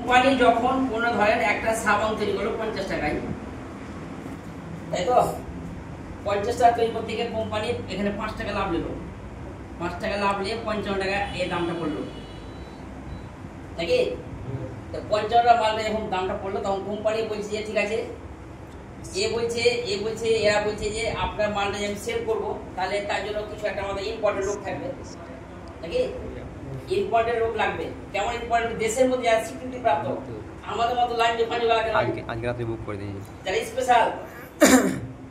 Company যখন কোনো ধরেন একটা সাবান তৈরি করলো 50 টাকায়, তাই তো 50 টাকা তৈরি করতে গিয়ে কোম্পানি এখানে 5 টাকা লাভ নিল, 5 টাকা লাভ নিয়ে 55 টাকা এই দামটা পড়লো নাকি? 55 টাকা মালটা যখন দামটা পড়লো তখন কোম্পানি বলছে যে ঠিক আছে, এরা বলছে যে আপনার মালটা আমি সেল করবো, তাহলে তার জন্য কিছু একটা আমাদের ইম্পর্টেন্ট লোক থাকবে নাকি? ইম্পর্টেন্ট লোক লাগবে। কেমন ইম্পর্টেন্ট? দেশের মধ্যে যারা স্বীকৃতি প্রাপ্ত, আমাদের মতো লাইন ডিফানি লাগবে। আজকে রাতে বুক করে দিয়েছি। যারা স্পেশাল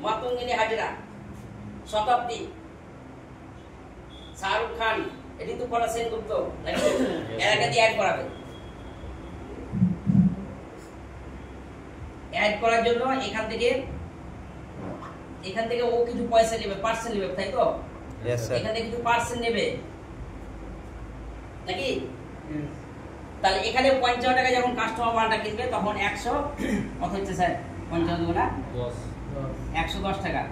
মাতঙ্গিনী হাজিরা, শতাব্দী, শাহরুখ খান, ঋতুপর্ণা সেনগুপ্ত নাকি? এরাকে দিয়ে অ্যাড করাবে। অ্যাড করার জন্য এখান থেকে ও কিছু পয়সা নেবে, পার্সেন্ট নেবে, তাই তো? এখান থেকে কিছু পার্সেন্ট নেবে নাকি? তাহলে এখানে 55 টাকা যখন কাস্টমার মালটা কিনবে তখন 100 কত হচ্ছে স্যার? 55 দুগুণা 110 টাকা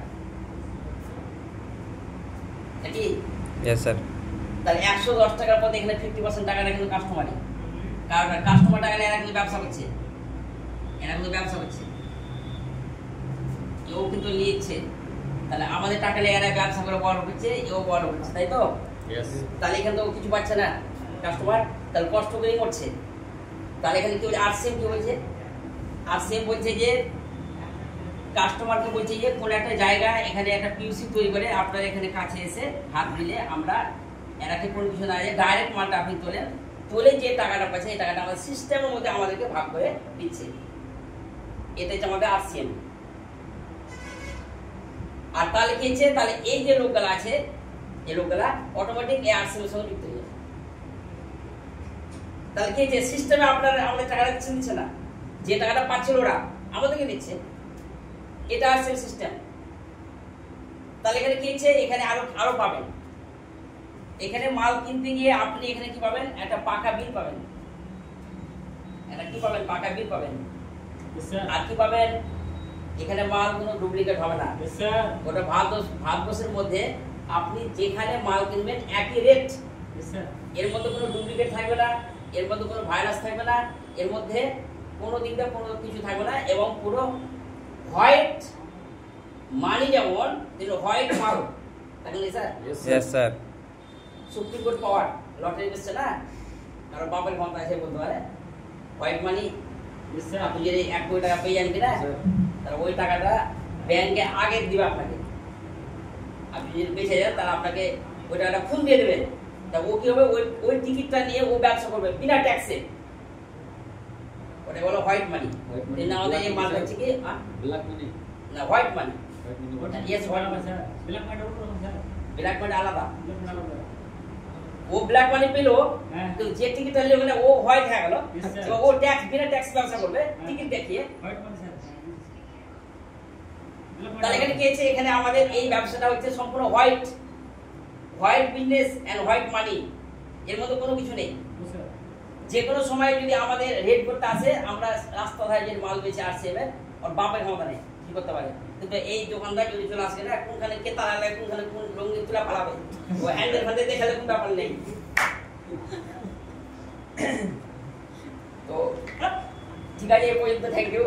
নাকি? স্যার। তাহলে 110 টাকার পর এখানে 50% টাকাটা কিন্তু কাস্টমারই, কারণ কাস্টমার টাকা এরা কিন্তু ব্যবসা করছে, এও কিন্তু নিচ্ছে। তাহলে আমাদের টাকা নিয়ে এরা ব্যবসা করে বড় করছে, এও বড় করছে, তাই তো? তাহলে এখানে তো কিছু পাচ্ছে না কাস্টমার, তাহলে কষ্ট করেই করছে। তাহলে এখানে কি বলছে? আরসিএম কি বলছে? আরসিএম বলছে যে কাস্টমারকে বলছে যে কোন একটা জায়গা এখানে একটা পিউসি তৈরি করে আপনার এখানে কাছে এসে হাত দিলে আমরা এরাকে কোনো কিছু না ডাইরেক্ট মালটা আপনি তোলে যে টাকাটা পাচ্ছে এই টাকাটা আমাদের সিস্টেমের মধ্যে আমাদেরকে ভাগ করে দিচ্ছে। এটাই হচ্ছে আমাদের আরসিএম। আর তাহলে কি হচ্ছে? তাহলে এই যে লোকগুলো আছে, এই লোকগুলা অটোমেটিক এই আরসিএম এর সঙ্গে যুক্ত হয়ে যাবে। তাহলে কি হচ্ছে? সিস্টেমে আমাদের টাকাটা দিচ্ছে না, যে টাকাটা পাচ্ছিল ওরা আমাদেরকে দিচ্ছে, এটা আরসিএম সিস্টেম। তাহলে এখানে কি হচ্ছে? এখানে আরো পাবেন। এখানে মাল কিনতে গিয়ে আপনি এখানে কি পাবেন? একটা পাকা বিল পাবেন। এটা কি পাবেন? পাকা বিল পাবেন। আর কি পাবেন? এখানে মাল কোনো ডুপ্লিকেট হবে না। ওটা ভারতবর্ষের মধ্যে আপনি যেখানে মাল কিনবেন একই রেট, এর মধ্যে কোনো ডুপ্লিকেট থাকবে না, এর মধ্যে কোনো ভাইরাস থাকবে না, এর মধ্যে কোনো দিক দিয়ে কোনো কিছু থাকবে না, এবং পুরো হোয়াইট মানি, যেমন হোয়াইট মাল থাকলে স্যার সুপ্রিম কোর্ট পাওয়ার লটারি বেসছে না, কারণ বাবার ক্ষমতা আছে বলতে পারে হোয়াইট মানি। আপনি যদি 1 কোটি টাকা পেয়ে যান কিনা, তাহলে ওই টাকাটা ব্যাংকে আগে দিবে আপনাকে। আপনি যদি বেঁচে যান তাহলে আপনাকে ওই টাকাটা খুন দিয়ে দেবে। তা ও কি হবে? ওই টিকিটটা নিয়ে ও ব্যবসা করবে বিনা ট্যাক্সে। ওটা বলো হোয়াইট মানি। আমাদের এই মাল হচ্ছে কি ব্ল্যাক মানি না, হোয়াইট মানি। ইয়েস, হোয়াইট মানি। ব্ল্যাক মানি আলাদা। ও ব্ল্যাক মানি পেলো, তো যে টিকিটটা নিয়ে গেলে ও হোয়াইট হয়ে গেল, ও ট্যাক্স বিনা ট্যাক্স ব্যবসা করবে টিকিট দেখিয়ে। তাহলে এখানে কি হচ্ছে? এখানে আমাদের এই ব্যবসাটা হচ্ছে সম্পূর্ণ white business and white money, এর মধ্যে কোনো কিছু নেই। যে কোনো সময় যদি আমাদের রেড করতে আসে, আমরা রাস্তা ধারে যে মাল বেচে আসছে এবার ওর বাপের ক্ষমতা নেই কি করতে পারে। কিন্তু এই দোকানদার যদি চলে আসে না, কোনখানে কে তারা লাগে, কোনখানে কোন রঙিন তুলা পালাবে, ও হ্যান্ডেল ফ্যান্ডেল দেখালে কোন ব্যাপার নেই। তো ঠিক আছে, এই পর্যন্ত, থ্যাংক ইউ।